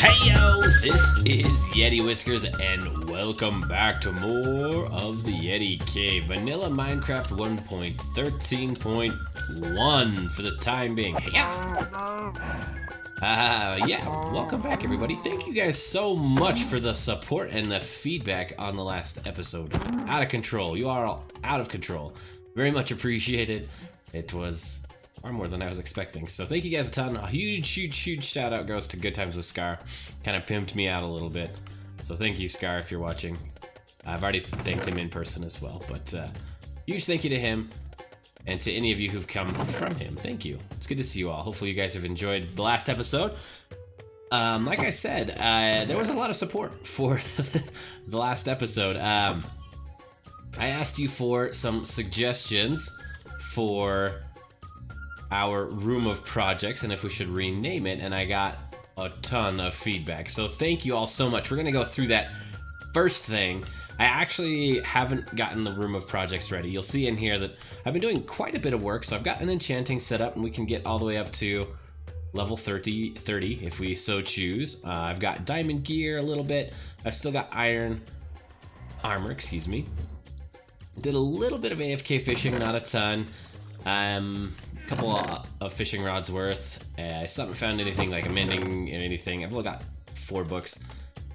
Hey yo, this is YetiWhiskers and welcome back to more of the Yeti Cave. Vanilla Minecraft 1.13.1 for the time being. Hey yeah, welcome back everybody. Thank you guys so much for the support and the feedback on the last episode. Out of control, you are all out of control. Very much appreciated. It was far more than I was expecting. So thank you guys a ton. A huge shout out goes to Good Times with Scar. Kind of pimped me out a little bit. So thank you, Scar, if you're watching. I've already thanked him in person as well, but huge thank you to him and to any of you who've come from him. Thank you. It's good to see you all. Hopefully you guys have enjoyed the last episode. Like I said, there was a lot of support for the last episode. I asked you for some suggestions for our room of projects and if we should rename it, and I got a ton of feedback, so thank you all so much. We're gonna go through that. First thing, I actually haven't gotten the room of projects ready. You'll see in here that I've been doing quite a bit of work, so I've got an enchanting set up and we can get all the way up to level 30 if we so choose. I've got diamond gear a little bit. I've still got iron armor, excuse me. Did a little bit of AFK fishing, not a ton. Couple of fishing rods worth. I still haven't found anything like a mending and anything. I've only got 4 books.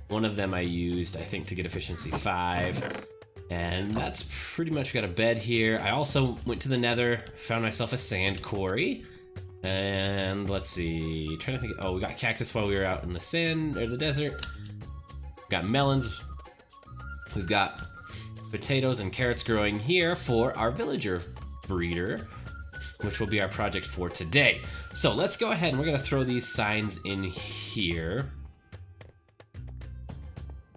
One of them I used, I think, to get efficiency 5. And that's pretty much got a bed here. I also went to the nether, found myself a sand quarry. And let's see, trying to think, oh, we got cactus while we were out in the sand, or the desert. Got melons. We've got potatoes and carrots growing here for our villager breeder, which will be our project for today. So let's go ahead and we're gonna throw these signs in here.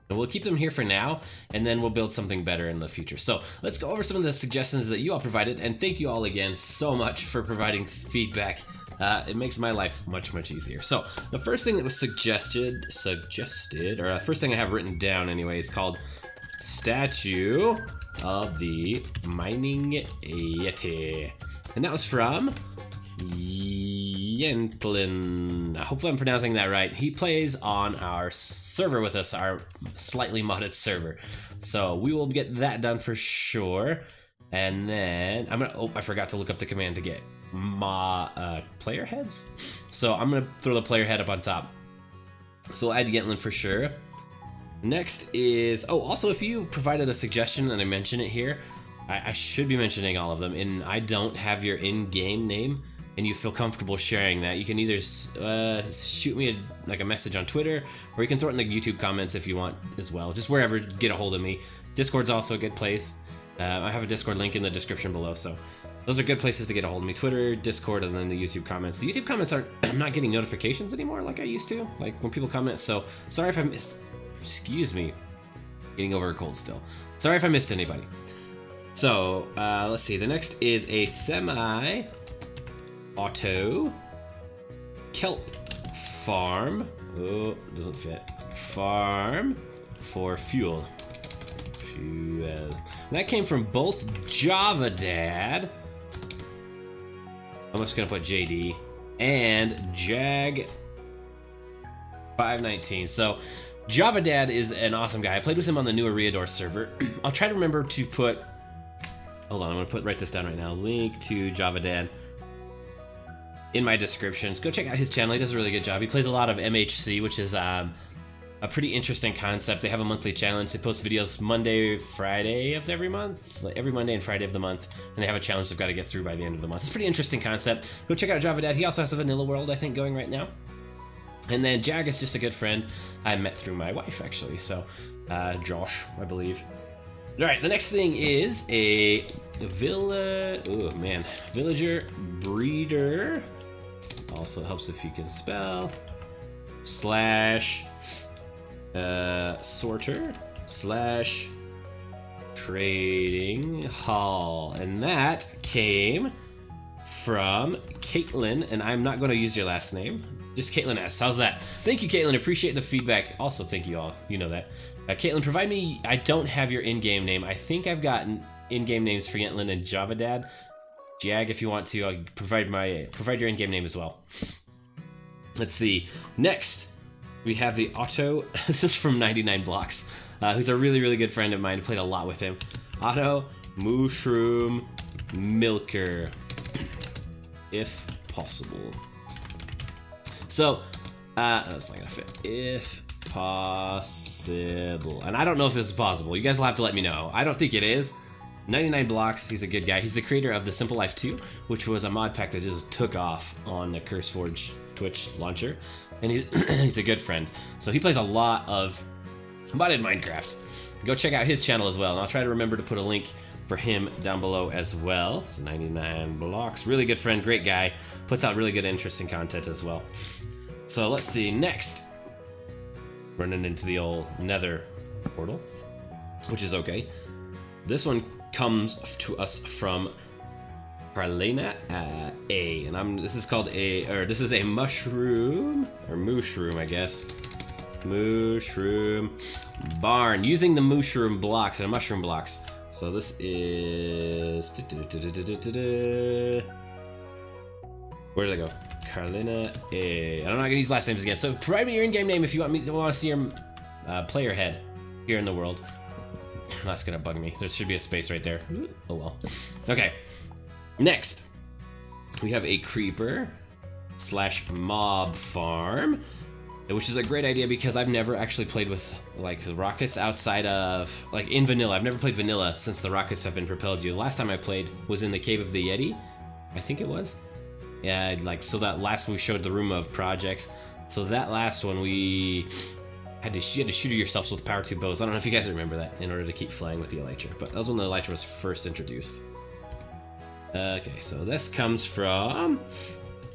And we'll keep them here for now, and then we'll build something better in the future. So let's go over some of the suggestions that you all provided, and thank you all again so much for providing feedback. It makes my life much easier. So the first thing that was suggested, or the first thing I have written down anyway, is called Statue of the Mining Yeti. And that was from Yentlin. Hopefully I'm pronouncing that right. He plays on our server with us, our slightly modded server. So we will get that done for sure. And then I'm gonna, oh, I forgot to look up the command to get my player heads. So I'm gonna throw the player head up on top. So we'll add Yentlin for sure. Next is, oh, also if you provided a suggestion and I mention it here, I should be mentioning all of them, and I don't have your in-game name and you feel comfortable sharing that, you can either shoot me a message on Twitter, or you can throw it in the YouTube comments if you want as well. Just wherever, get a hold of me. Discord's also a good place. I have a Discord link in the description below, so those are good places to get a hold of me. Twitter, Discord, and then the YouTube comments. The YouTube comments aren't, I'm not getting notifications anymore like I used to, like when people comment, so sorry if I missed, excuse me, getting over a cold still. Sorry if I missed anybody. So, let's see, the next is a semi-auto kelp farm. Oh, doesn't fit. Farm for fuel. And that came from both Java Dad, I'm just gonna put JD, and Jag 519. So, Java Dad is an awesome guy. I played with him on the new Ariador server. I'll try to remember to put, hold on, I'm gonna write this down right now. Link to Java Dad in my descriptions. Go check out his channel. He does a really good job. He plays a lot of MHC, which is a pretty interesting concept. They have a monthly challenge. They post videos Monday, Friday of every month, like every Monday and Friday of the month, and they have a challenge they've got to get through by the end of the month. It's a pretty interesting concept. Go check out Java Dad. He also has a vanilla world, I think, going right now. And then Jag is just a good friend I met through my wife, actually. So, Josh, I believe. All right, the next thing is a villager breeder. Also helps if you can spell. Slash sorter slash trading hall, and that came from Caitlin, and I'm not going to use your last name. Just Caitlin S. How's that? Thank you, Caitlin. Appreciate the feedback. Also, thank you all. You know that. Caitlin, provide me. I don't have your in-game name. I think I've gotten in-game names for Yentlin and Java Dad. Jag, if you want to, I'll provide your in-game name as well. Let's see. Next, We have the Otto. This is from 99 Blocks, who's a really, really good friend of mine. I played a lot with him. Otto Mushroom Milker, if possible. So, that's not gonna fit. If possible. And I don't know if this is possible. You guys will have to let me know. I don't think it is. 99 Blocks, he's a good guy. He's the creator of the Simple Life 2, which was a mod pack that just took off on the CurseForge Twitch launcher. And he's a good friend. So he plays a lot of modded Minecraft. Go check out his channel as well. And I'll try to remember to put a link for him down below as well. So 99 Blocks, really good friend, great guy. Puts out really good, interesting content as well. So let's see, next. Running into the old nether portal, which is okay. This one comes to us from Carlina A, and this is called this is a mushroom, or mushroom, I guess. Mushroom barn, using the mushroom blocks and mushroom blocks. So this is, where did I go? Carlina A. I'm not gonna use last names again. So provide me your in-game name if you want to see your player head here in the world. That's gonna bug me. There should be a space right there. Oh well. Okay. Next, we have a creeper / mob farm, which is a great idea because I've never actually played with like the rockets outside of like in vanilla. I've never played vanilla since the rockets have been propelled you. The last time I played was in the cave of the Yeti, I think it was. Yeah, like so that last one we showed the room of projects. So that last one you had to shoot yourselves with power tube bows. I don't know if you guys remember that in order to keep flying with the elytra, but that was when the elytra was first introduced. Okay, so this comes from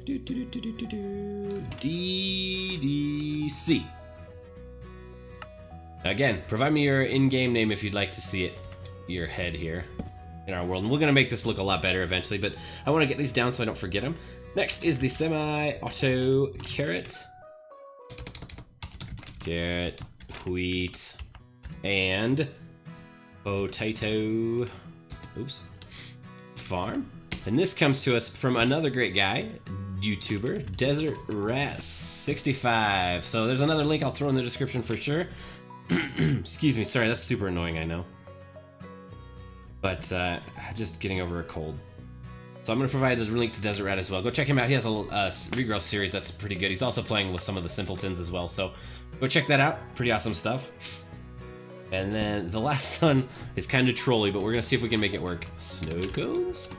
DDC. Again, provide me your in-game name if you'd like to see it, your head here in our world. And we're gonna make this look a lot better eventually, but I want to get these down so I don't forget them. Next is the semi-auto carrot, wheat, and potato. Oops. Farm. And this comes to us from another great guy, YouTuber, Desert Rat 65. So there's another link I'll throw in the description for sure. Excuse me, sorry, that's super annoying, I know. But just getting over a cold. So I'm gonna provide the link to Desert Rat as well. Go check him out. He has a regrow series that's pretty good. He's also playing with some of the simpletons as well. So go check that out. Pretty awesome stuff. And then the last one is kind of trolly, but we're gonna see if we can make it work. Snow cones.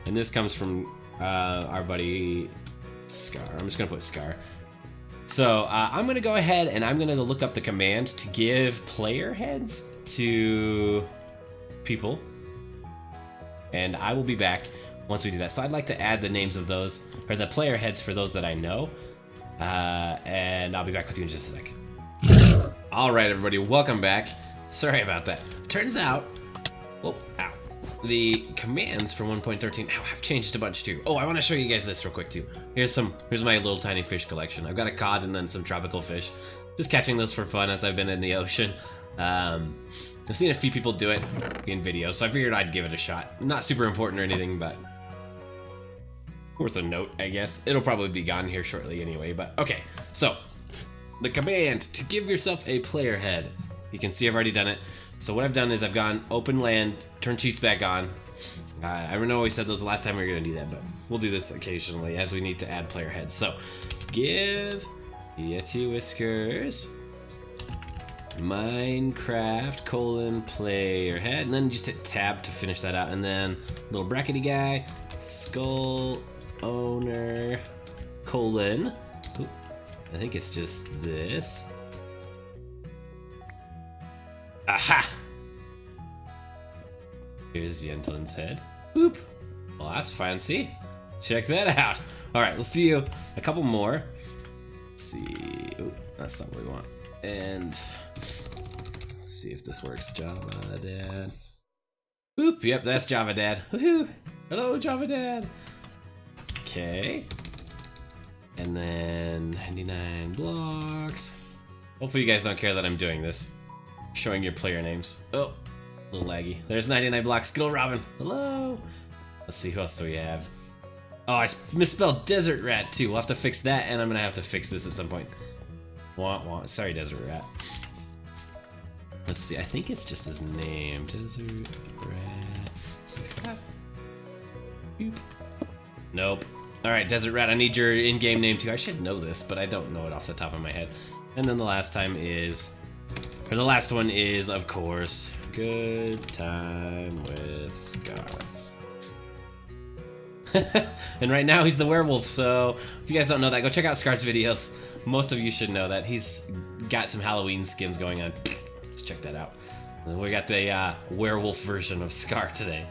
And this comes from our buddy Scar. I'm just gonna put Scar. So I'm gonna go ahead and I'm gonna look up the command to give player heads to people, and I will be back once we do that. So I'd like to add the names of those, or the player heads for those that I know, and I'll be back with you in just a sec. Alright everybody, welcome back. Sorry about that. Turns out, the commands for 1.13 have changed a bunch too. Oh, I want to show you guys this real quick too. Here's my little tiny fish collection. I've got a cod and then some tropical fish. Just catching those for fun as I've been in the ocean. I've seen a few people do it in videos, so I figured I'd give it a shot. Not super important or anything, but worth a note, I guess. It'll probably be gone here shortly anyway, but okay. So, the command to give yourself a player head. You can see I've already done it. So what I've done is I've gone open land, turn cheats back on. I know we said those the last time we were gonna do that, but we'll do this occasionally as we need to add player heads. So, give YetiWhiskers Minecraft player head, and then just hit tab to finish that out, and then little brackety guy, skull owner colon. Oop, I think it's just this. Aha! Here's Yentlin's head. Boop. Well, that's fancy. Check that out. All right, let's do a couple more. Let's see. Ooh, that's not what we want. And let's see if this works. Java Dad. Boop. Yep, that's Java Dad. Woohoo! Hello, Java Dad. Okay. And then 99 blocks. Hopefully you guys don't care that I'm doing this. Showing your player names. Oh, a little laggy. There's 99 blocks. Good old Robin. Hello. Let's see, who else do we have? Oh, I misspelled Desert Rat too. We'll have to fix that, and I'm gonna have to fix this at some point. Wah, wah. Sorry, Desert Rat. Let's see. I think it's just his name. Desert Rat. Is that? Nope. Alright, Desert Rat, I need your in-game name too. I should know this, but I don't know it off the top of my head. And then the last one is, of course, Good Time with Scar. And right now he's the werewolf, so if you guys don't know that, go check out Scar's videos. Most of you should know that. He's got some Halloween skins going on. Just check that out. And then we got the werewolf version of Scar today.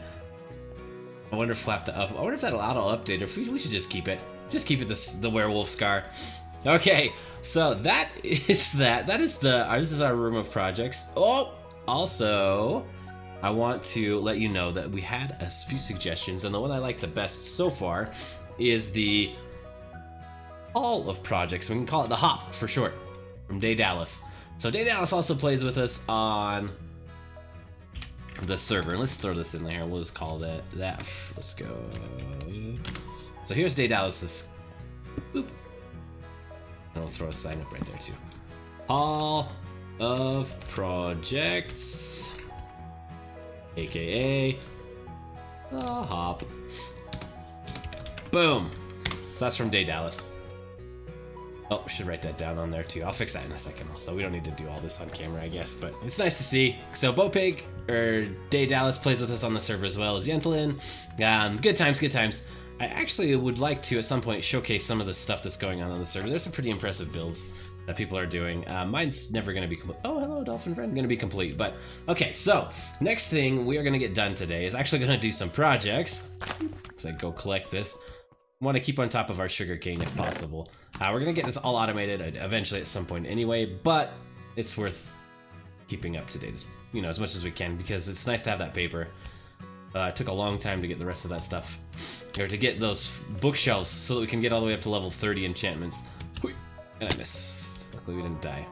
I wonder if we'll have to I wonder if that'll auto-update, or if we should just keep it. Just keep it the werewolf Scar. Okay, so that is that. This is our room of projects. Oh! Also, I want to let you know that we had a few suggestions, and the one I like the best so far is the Hall of Projects. We can call it the HOP for short, from Day Dallas. So Day Dallas also plays with us on the server. Let's throw this in there. We'll just call it that. Let's go. So here's Day Dallas's. Boop. And we'll throw a sign up right there too. Hall of Projects, aka the HOP. Boom. So that's from Day Dallas. Oh, should write that down on there too. I'll fix that in a second also. We don't need to do all this on camera, I guess, but it's nice to see. So Bopig, or Day Dallas, plays with us on the server as well as Yentlin. Good times, good times. I actually would like to, at some point, showcase some of the stuff that's going on the server. There's some pretty impressive builds that people are doing. Mine's never going to be complete. Oh, hello, Dolphin Friend. Going to be complete. But, okay, so, next thing we are going to get done today is actually going to do some projects. So I go collect this. Want to keep on top of our sugarcane if possible. We're going to get this all automated eventually at some point anyway, but it's worth keeping up to date, as much as we can, because it's nice to have that paper. It took a long time to get the rest of that stuff, or to get those bookshelves so that we can get all the way up to level 30 enchantments. And I missed. Luckily we didn't die.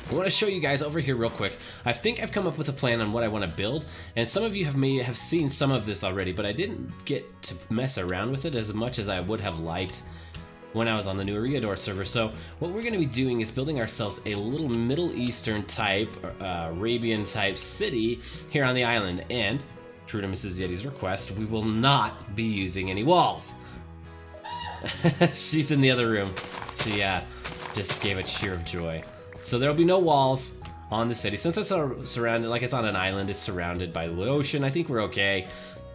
I want to show you guys over here real quick. I think I've come up with a plan on what I want to build, and some of you may have seen some of this already, but I didn't get to mess around with it as much as I would have liked when I was on the new Eriador server. So what we're going to be doing is building ourselves a little Middle Eastern type, Arabian type city here on the island, and true to Mrs. Yeti's request, we will not be using any walls. She's in the other room. She just gave a cheer of joy. So there will be no walls on the city. Since it's surrounded, like it's on an island, it's surrounded by the ocean, I think we're okay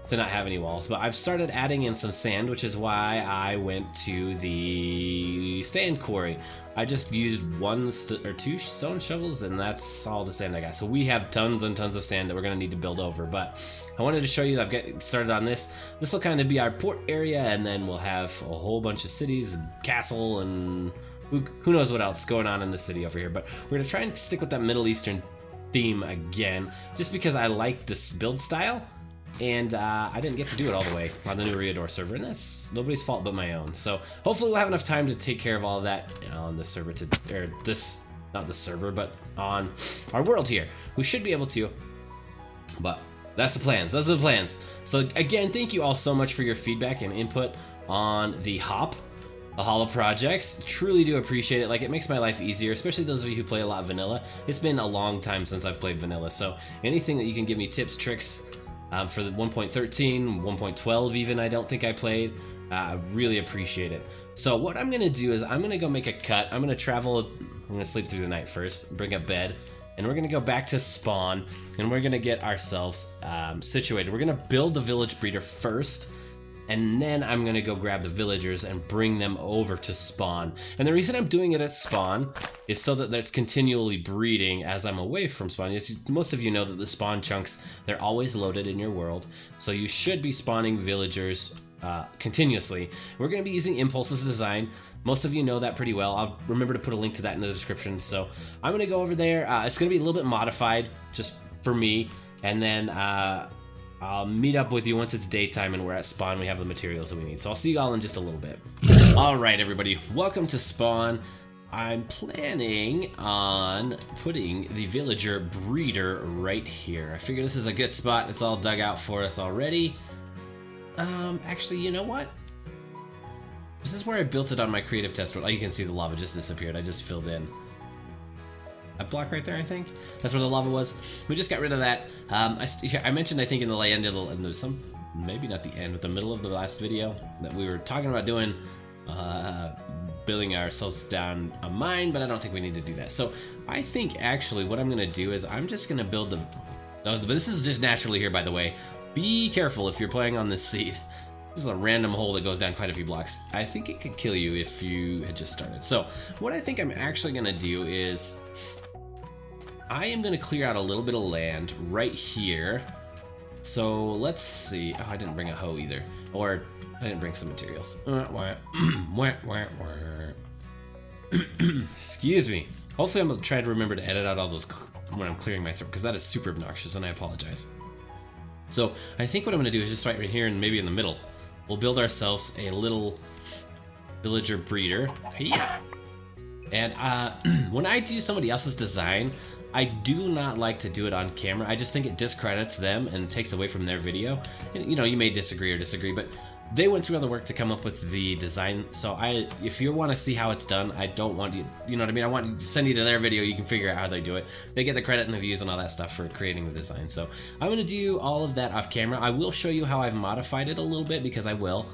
to not have any walls. But I've started adding in some sand, which is why I went to the sand quarry. I just used one or two stone shovels, and that's all the sand I got. So we have tons and tons of sand that we're going to need to build over. But I wanted to show you that I've got started on this. This will kind of be our port area, and then we'll have a whole bunch of cities, castle, and who knows what else going on in the city over here. But we're going to try and stick with that Middle Eastern theme again, just because I like this build style. And I didn't get to do it all the way on the new Eriador server, and that's nobody's fault but my own. So hopefully we'll have enough time to take care of all of that on the server, not the server, but on our world here. We should be able to, but that's the plans. Those are the plans. So again, thank you all so much for your feedback and input on the HOP, the Hall of Projects. Truly do appreciate it. Like, it makes my life easier, especially those of you who play a lot of vanilla. It's been a long time since I've played vanilla, so anything that you can give me tips, tricks, for the 1.13, 1.12 even, I don't think I played. I really appreciate it. So what I'm going to do is I'm going to go make a cut. I'm going to travel. I'm going to sleep through the night first, bring a bed, and we're going to go back to spawn, and we're going to get ourselves situated. We're going to build the village breeder first, and then I'm going to go grab the villagers and bring them over to spawn. And the reason I'm doing it at spawn is so that it's continually breeding as I'm away from spawn. As most of you know, that the spawn chunks, they're always loaded in your world, so you should be spawning villagers continuously. We're going to be using Impulse's design. Most of you know that pretty well. I'll remember to put a link to that in the description. So I'm going to go over there. It's going to be a little bit modified just for me, and then I'll meet up with you once it's daytime and we're at spawn. We have the materials that we need. So I'll see you all in just a little bit. All right, everybody, welcome to spawn. I'm planning on putting the villager breeder right here. I figure this is a good spot. It's all dug out for us already. Actually, you know what? This is where I built it on my creative test world. Oh, you can see the lava just disappeared. I just filled in a block right there, I think. That's where the lava was. We just got rid of that. I mentioned, I think, in the end of the, there's some, maybe not the end, but the middle of the last video, that we were talking about doing, building ourselves down a mine, but I don't think we need to do that. So I think actually what I'm gonna do is I'm just gonna build the, but this is just naturally here, by the way. Be careful if you're playing on this seed. This is a random hole that goes down quite a few blocks. I think it could kill you if you had just started. So what I think I'm actually gonna do is I am gonna clear out a little bit of land right here. So let's see. Oh, I didn't bring a hoe either. Or I didn't bring some materials. Excuse me. Hopefully I'm gonna try to remember to edit out all those when I'm clearing my throat, because that is super obnoxious and I apologize. So I think what I'm gonna do is just right here and maybe in the middle, we'll build ourselves a little villager breeder. Yeah. And when I do somebody else's design, I do not like to do it on camera. I just think it discredits them and takes away from their video. And, you know, you may disagree, but they went through other work to come up with the design. So if you want to see how it's done, I don't want you, you know what I mean? I want to send you to their video. You can figure out how they do it. They get the credit and the views and all that stuff for creating the design. So I'm going to do all of that off camera. I will show you how I've modified it a little bit, because I will.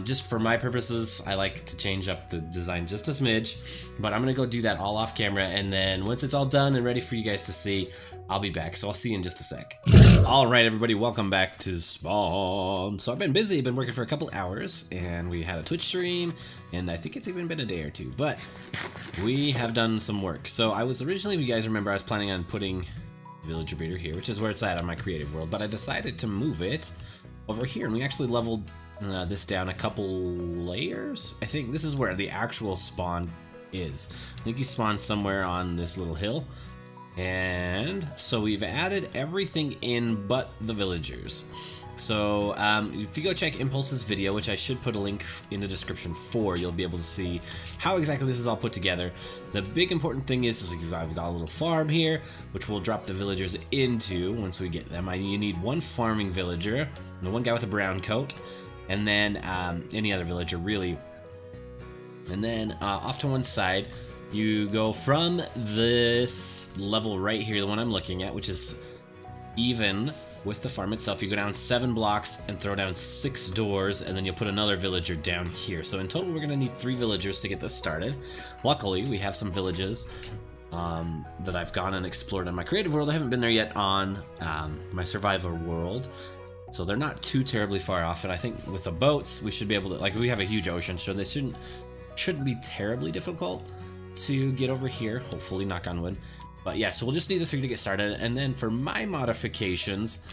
Just for my purposes, I like to change up the design just a smidge, but I'm gonna go do that all off camera, and then once it's all done and ready for you guys to see, I'll be back. So I'll see you in just a sec. All right, everybody, welcome back to Spawn. So I've been busy, been working for a couple hours, and we had a Twitch stream, and I think it's even been a day or two, but we have done some work. So I was originally, if you guys remember, I was planning on putting Villager Breeder here, which is where it's at on my creative world, but I decided to move it over here, and we actually leveled this down a couple layers. I think this is where the actual spawn is. I think he spawns somewhere on this little hill. And so we've added everything in but the villagers. So if you go check Impulse's video, which I should put a link in the description for, you'll be able to see how exactly this is all put together. The big important thing is I've got a little farm here, which we'll drop the villagers into once we get them. You need one farming villager, and one guy with a brown coat, and then any other villager really. And then off to one side, you go from this level right here, the one I'm looking at, which is even with the farm itself. You go down 7 blocks and throw down 6 doors, and then you'll put another villager down here. So in total, we're gonna need 3 villagers to get this started. Luckily, we have some villages that I've gone and explored in my creative world. I haven't been there yet on my survivor world. So they're not too terribly far off, and I think with the boats, we should be able to, like, we have a huge ocean, so they shouldn't be terribly difficult to get over here, hopefully, knock on wood. But yeah, so we'll just need the 3 to get started. And then for my modifications,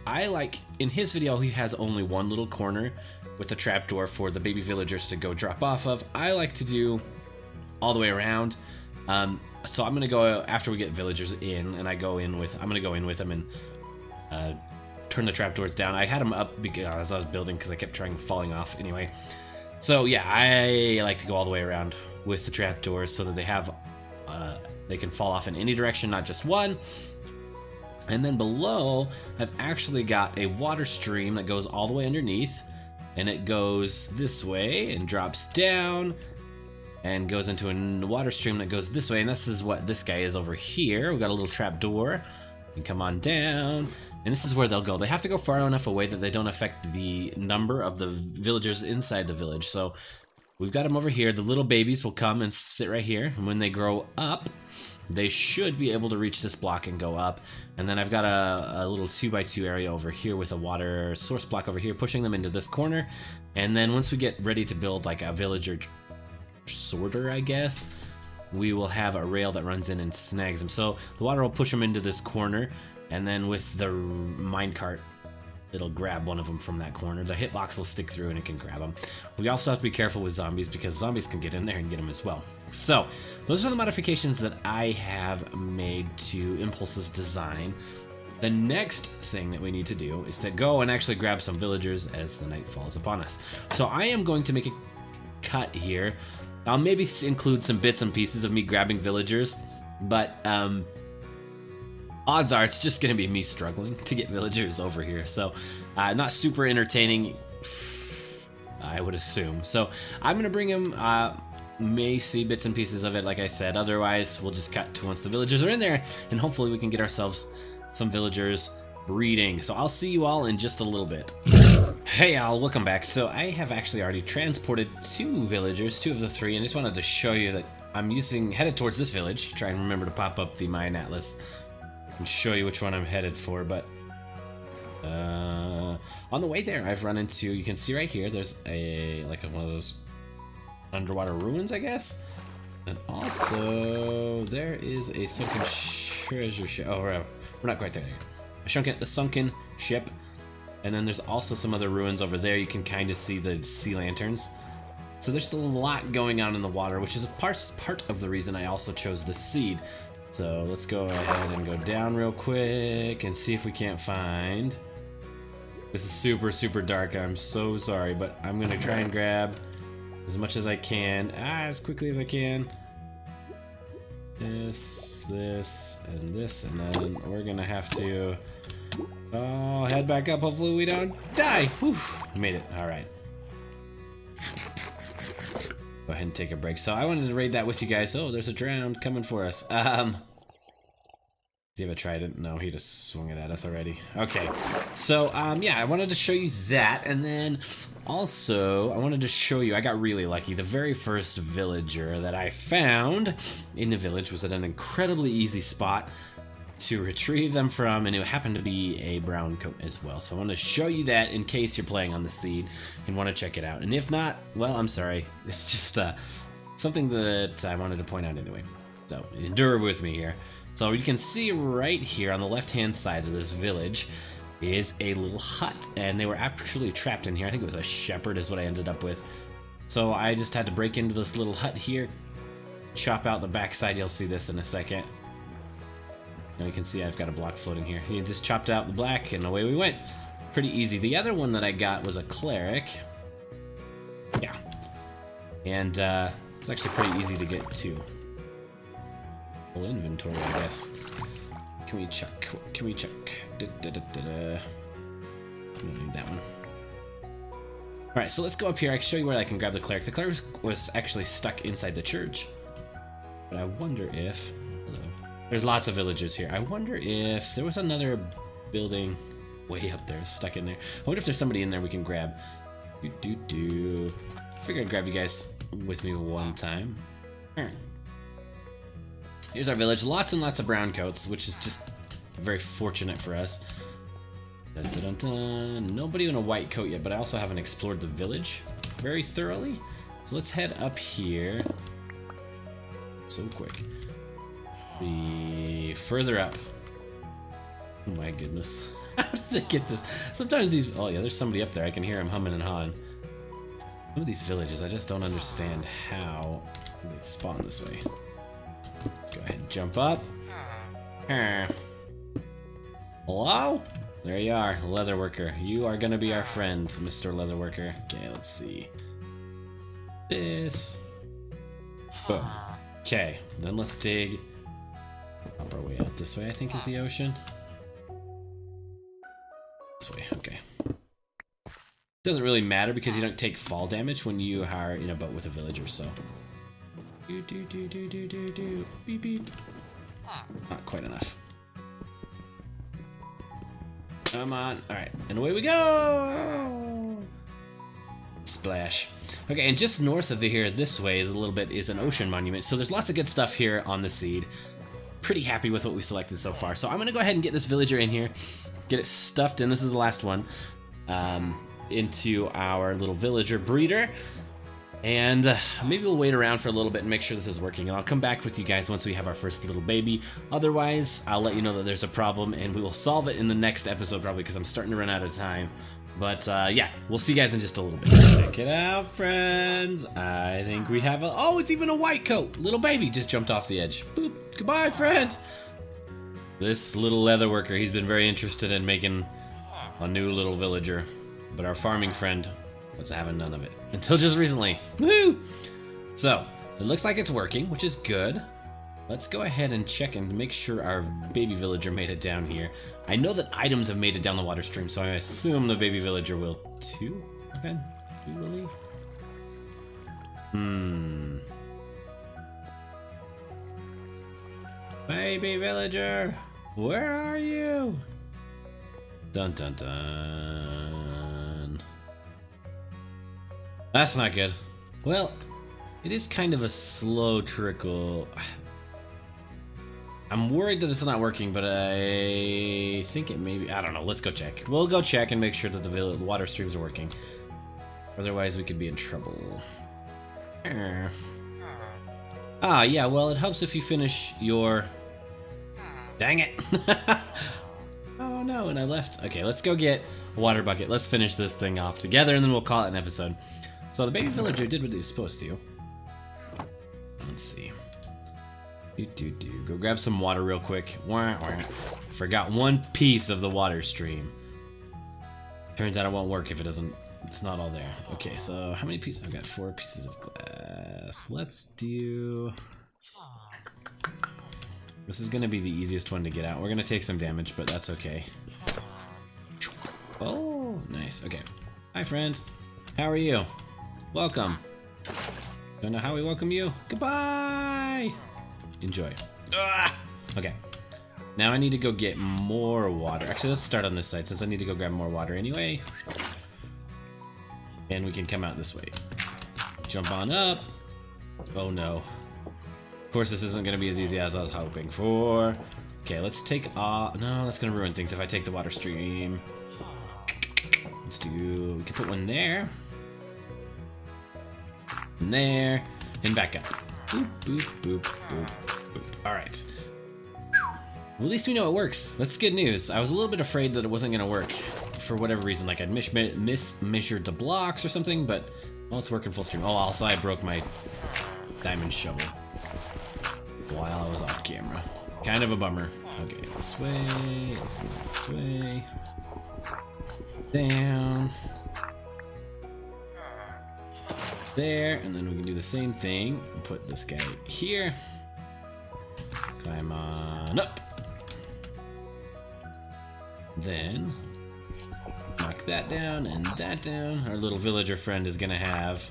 I like, in his video, he has only one little corner with a trapdoor for the baby villagers to go drop off of. I like to do all the way around. So I'm gonna go after we get villagers in, and I'm gonna go in with them and turn the trapdoors down. I had them up because I was building, because I kept falling off anyway. So yeah, I like to go all the way around with the trapdoors so that they can fall off in any direction, not just one. And then below, I've actually got a water stream that goes all the way underneath, and it goes this way and drops down and goes into a water stream that goes this way. And this is what this guy is over here. We've got a little trapdoor. You can come on down, and this is where they'll go. They have to go far enough away that they don't affect the number of the villagers inside the village. So we've got them over here. The little babies will come and sit right here, and when they grow up, they should be able to reach this block and go up. And then I've got a little 2x2 area over here with a water source block over here, pushing them into this corner. And then once we get ready to build like a villager sorter, I guess, we will have a rail that runs in and snags them. So the water will push them into this corner, and then with the minecart, it'll grab one of them from that corner. The hitbox will stick through and it can grab them. We also have to be careful with zombies, because zombies can get in there and get them as well. So those are the modifications that I have made to Impulse's design. The next thing that we need to do is to go and actually grab some villagers as the night falls upon us. So I am going to make a cut here. I'll maybe include some bits and pieces of me grabbing villagers, but odds are it's just gonna be me struggling to get villagers over here. So not super entertaining I would assume. So I'm gonna bring him. May see bits and pieces of it, like I said. Otherwise, we'll just cut to once the villagers are in there, and hopefully we can get ourselves some villagers breeding. So I'll see you all in just a little bit. Hey all, welcome back. So I have actually already transported 2 villagers, 2 of the 3, and just wanted to show you that I'm headed towards this village. Try and remember to pop up the Mayan Atlas and show you which one I'm headed for. But on the way there, I've run into, you can see right here, there's one of those underwater ruins, I guess. And also, there is a sunken treasure ship. Oh, we're not quite there yet. A sunken ship. And then there's also some other ruins over there. You can kind of see the sea lanterns. So there's a lot going on in the water, which is part of the reason I also chose the seed. So let's go ahead and go down real quick and see if we can't find. This is super, super dark. I'm so sorry, but I'm going to try and grab as much as I can, as quickly as I can. This, and this, and then we're gonna have to head back up. Hopefully we don't die. Whew, made it. All right. Go ahead and take a break. So I wanted to raid that with you guys. Oh, there's a drowned coming for us. See if I tried it. No, he just swung it at us already. Okay, so yeah, I wanted to show you that, and then also I wanted to show you, I got really lucky. The very first villager that I found in the village was at an incredibly easy spot to retrieve them from, and it happened to be a brown coat as well. So I want to show you that in case you're playing on the seed and want to check it out. And if not, well, I'm sorry. It's just something that I wanted to point out anyway. So endure with me here. So you can see right here on the left-hand side of this village is a little hut, and they were actually trapped in here. I think it was a shepherd is what I ended up with. So I just had to break into this little hut here, chop out the backside. You'll see this in a second. Now you can see I've got a block floating here. He just chopped out the black, and away we went. Pretty easy. The other one that I got was a cleric. Yeah. And it's actually pretty easy to get to. Full inventory, I guess. Can we check? Can we check? I don't need that one. Alright, so let's go up here. I can show you where I can grab the cleric. The cleric was actually stuck inside the church. But I wonder if... Hello. There's lots of villagers here. I wonder if there was another building way up there, stuck in there. I wonder if there's somebody in there we can grab. I figured I'd grab you guys with me one time. Alright. Here's our village. Lots and lots of brown coats, which is just very fortunate for us. Dun, dun, dun, dun. Nobody in a white coat yet, but I also haven't explored the village very thoroughly. So let's head up here. So quick. The further up. Oh my goodness. How did they get this? Sometimes these... Oh yeah, there's somebody up there. I can hear him humming and hawing. Some of these villages, I just don't understand how they spawn this way. Let's go ahead and jump up. Hello? There you are, leatherworker. You are gonna be our friend, Mr. Leatherworker. Okay, let's see. This. Boom. Okay, then let's dig. Up our way out this way, I think, is the ocean. This way, okay. Doesn't really matter because you don't take fall damage when you are in a boat with a villager, so. Beep beep. Not quite enough. Come on. Alright, and away we go! Splash. Okay, and just north of here, this way is a little bit, is an ocean monument. So there's lots of good stuff here on the seed. Pretty happy with what we selected so far. So I'm gonna go ahead and get this villager in here, get it stuffed in, this is the last one, into our little villager breeder. And maybe we'll wait around for a little bit and make sure this is working. And I'll come back with you guys once we have our first little baby. Otherwise, I'll let you know that there's a problem and we will solve it in the next episode probably because I'm starting to run out of time. But yeah, we'll see you guys in just a little bit. Check it out, friends. I think we have a... Oh, it's even a white coat. Little baby just jumped off the edge. Boop. Goodbye, friend. This little leather worker, he's been very interested in making a new little villager. But our farming friend was having none of it. Until just recently. Woo! So, it looks like it's working, which is good. Let's go ahead and check and make sure our baby villager made it down here. I know that items have made it down the water stream, so I assume the baby villager will too. Okay. Dooley? Baby villager, where are you? Dun dun dun. That's not good. Well, it is kind of a slow trickle. I'm worried that it's not working, but I think it may be. I don't know. Let's go check. We'll go check and make sure that the water streams are working. Otherwise, we could be in trouble. Ah, yeah. Well, it helps if you finish your. Dang it! Oh no, and I left. Okay, let's go get a water bucket. Let's finish this thing off together, and then we'll call it an episode. So the baby villager did what he was supposed to. Let's see. Go grab some water real quick. Forgot one piece of the water stream. Turns out it won't work if it doesn't. It's not all there. Okay, so how many pieces? I've got 4 pieces of glass. Let's do. This is gonna be the easiest one to get out. We're gonna take some damage, but that's okay. Oh, nice. Okay. Hi, friend. How are you? Welcome. Don't know how we welcome you. Goodbye. Enjoy. Ah! Okay. Now I need to go get more water. Actually, let's start on this side since I need to go grab more water anyway. And we can come out this way. Jump on up. Oh no. Of course, this isn't going to be as easy as I was hoping for. Okay, let's take off. No, that's going to ruin things if I take the water stream. Let's do. We can put one there. And there. And back up. Boop, boop, boop, boop, boop. Alright. Well, at least we know it works. That's good news. I was a little bit afraid that it wasn't going to work for whatever reason. Like I'd mismeasured the blocks or something, but well, it's working full stream. Oh, also I broke my diamond shovel while I was off camera. Kind of a bummer. Okay, this way. Down. There, and then we can do the same thing. Put this guy here. Climb on up. Then knock that down and that down. Our little villager friend is gonna have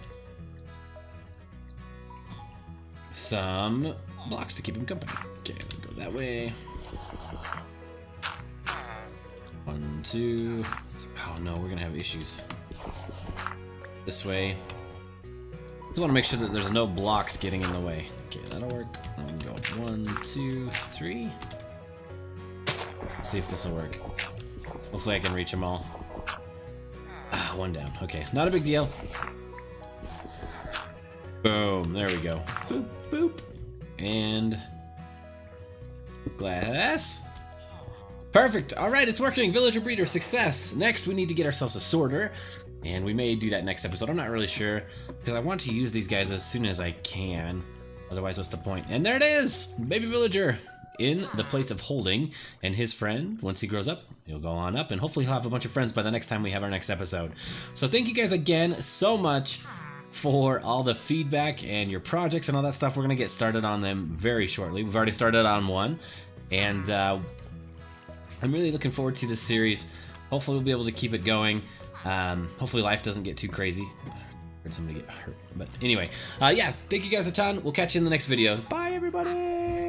some blocks to keep him company. Okay, we'll go that way. 1, 2. Oh no, we're gonna have issues. This way. Just want to make sure that there's no blocks getting in the way. Okay, that'll work. I'm gonna go 1, 2, 3. Let's see if this will work. Hopefully I can reach them all. Ah, 1 down. Okay, not a big deal. Boom, there we go. Boop, boop. And glass. Perfect. All right, it's working. Villager breeder success. Next, we need to get ourselves a sorter, and we may do that next episode. I'm not really sure because I want to use these guys as soon as I can. Otherwise, what's the point? And there it is, baby villager in the place of holding, and his friend. Once he grows up, he'll go on up, and hopefully he'll have a bunch of friends by the next time we have our next episode. So thank you guys again so much for all the feedback and your projects and all that stuff. We're gonna get started on them very shortly. We've already started on one, and I'm really looking forward to this series. Hopefully we'll be able to keep it going. Hopefully life doesn't get too crazy. I heard somebody get hurt, but anyway, yes, thank you guys a ton. We'll catch you in the next video. Bye everybody.